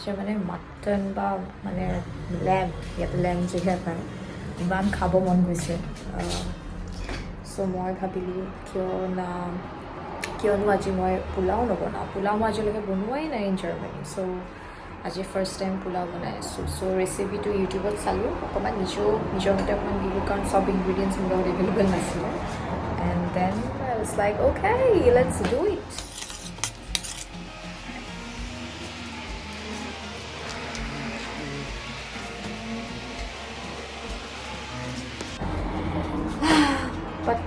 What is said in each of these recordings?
যে মানে mutton বা মানে lamb ইয়াতে lamb যিহে পায় ইমান খাব মন গৈছে চ' মই ভাবিলোঁ কিয়নো আজি মই পোলাও নবনাওঁ পোলাও মই আজিলৈকে বনোৱাই নাই ইন জাৰ্মানী চ' আজি ফাৰ্ষ্ট টাইম পোলাও বনাই আছোঁ চ' ৰেচিপিটো ইউটিউবত চালোঁ অকণমান নিজৰ মতে অকণমান দিলোঁ কাৰণ চব ইনগ্ৰিডিয়েণ্টছ মোৰ লগত এভেইলেবল নাছিলে and then I was like okay let's do it but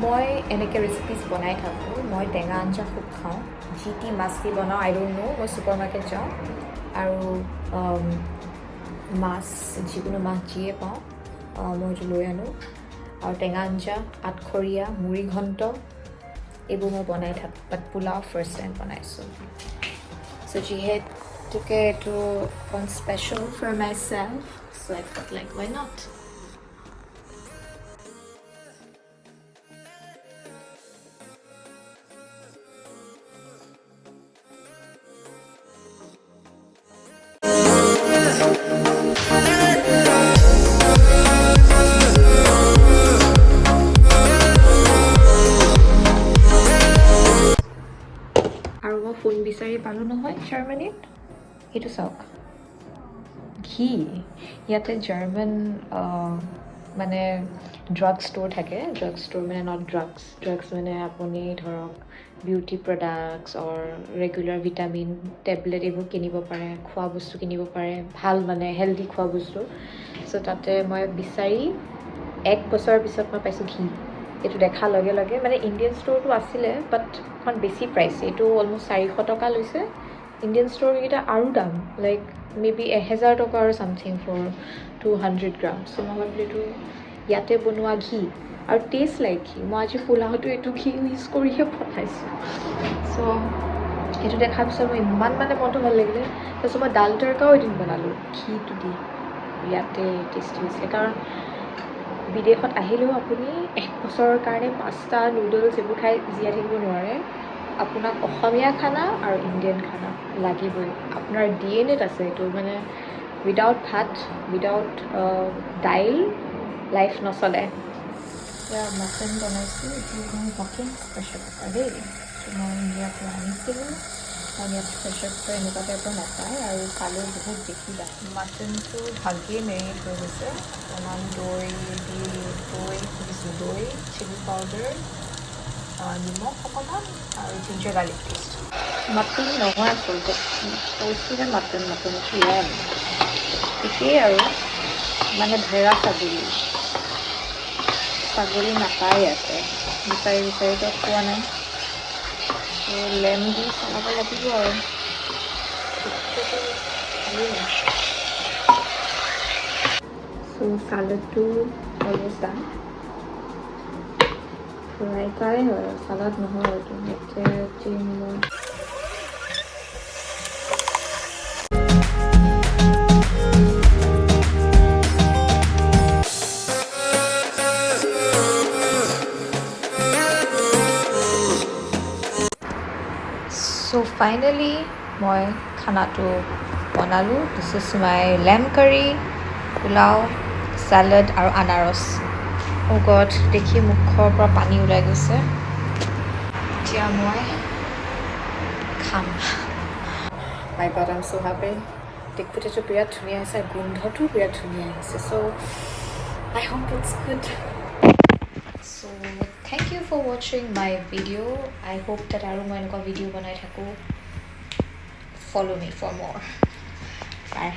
মই এনেকৈ ৰেচিপিজ বনাই থাকোঁ মই টেঙা আঞ্জা খুব খাওঁ যি টি মাছ দি বনাওঁ আই ডোণ্ট ন' মই ছুপাৰ মাৰ্কেট যাওঁ আৰু মাছ যিকোনো মাছ যিয়ে পাওঁ মই এইটো লৈ আনোঁ আৰু টেঙা আঞ্জা আঠখৰীয়া মুড়ি ঘণ্ট এইবোৰ মই বনাই থাকোঁ বাট পোলাও ফাৰ্ষ্ট টাইম বনাইছোঁ চ' যিহেতুকে এইটো অকণ special for my self so' I felt like why not আৰু মই ফোন বিচাৰি পালোঁ নহয় জাৰ্মানীত এইটো চাওক ঘি ইয়াতে জাৰ্মান মানে ড্ৰাগ ষ্ট'ৰ থাকে ড্ৰাগ ষ্ট'ৰ মানে নট ড্ৰাগছ মানে আপুনি ধৰক বিউটি প্ৰডাক্টছ অৰ ৰেগুলাৰ ভিটামিন টেবলেট এইবোৰ কিনিব পাৰে খোৱা বস্তু কিনিব পাৰে ভাল মানে হেল্ডি খোৱা বস্তু চ' তাতে মই বিচাৰি 1 বছৰৰ পিছত মই পাইছোঁ ঘি এইটো দেখাৰ লগে লগে মানে ইণ্ডিয়ান ষ্ট'ৰটো আছিলে বাট এখন বেছি প্ৰাইচ এইটো অলমষ্ট 400 টকা লৈছে ইণ্ডিয়ান ষ্ট'ৰকেইটা আৰু দাম লাইক মেবি 1000 টকা আৰু চামথিং ফৰ 200 গ্ৰাম চ' মই ভাবিলোঁ এইটো ইয়াতে বনোৱা ঘি আৰু টেষ্ট লাইক ঘি মই আজি পোলাওটো এইটো ঘি ইউজ কৰিহে বনাইছোঁ চ' সেইটো দেখাৰ পিছত মোৰ ইমান মানে মনটো ভাল লাগিলে তাৰপিছত মই দাল তৰকাও এদিন বনালোঁ ঘিটো দি ইয়াতে টেষ্টি হৈছিলে কাৰণ বিদেশত আহিলেও আপুনি 1 বছৰৰ কাৰণে পাস্তা নুডলছ এইবোৰ খাই জীয়াই থাকিব নোৱাৰে আপোনাক অসমীয়া খানা আৰু ইণ্ডিয়ান খানা লাগিবই আপোনাৰ DNA আছে এইটো মানে উইদাউট ভাত উইদাউট দাইল লাইফ নচলে এতিয়া মাটন বনাইছোঁ এইটো মই হকিং প্ৰেছাৰ কুকাৰ দেই মই ইণ্ডিয়াৰ পৰা আনিছিলোঁ কাৰণ ইয়াত প্ৰেছাৰ কুকাৰ এনেকুৱা টাইপৰ নাপায় আৰু পালেও বহুত বেছি দাম মাটনটো ভালকৈ মেৰিনেট হৈ গৈছে অকণমান দৈ দিছোঁ দৈ চিলি পাউডাৰ নিমখ অকণমান আৰু জিঞ্জাৰ গাৰ্লিক পেষ্ট মাটন নহয় আচলতে কৈছোঁহে মাটন লেম একেই আৰু মানে ভেড়া ছাগলী নাপায় ইয়াতে বিচাৰিতো পোৱা নাই ত' লেম দি চলাব লাগিব আৰু চ' চালাডটো অলমষ্ট ডান ৰাইতাই হয় চালাড নহয় এইটো এতিয়া মই চ' ফাইনেলি মই খানাটো বনালোঁ দিছ ইজ মাই লেম কাৰী পোলাও চালাড আৰু আনাৰস অ' গড দেখি মুখৰ পৰা পানী ওলাই গৈছে এতিয়া মই খাম my god I am so' happy দেখোঁতেতো বিৰাট ধুনীয়া হৈছে গোন্ধটো বিৰাট ধুনীয়া আহিছে so' I hope it's good So thank you for watching my video. I hope that আৰু মই এনেকুৱা ভিডিঅ' বনাই থাকোঁ follow me for more bye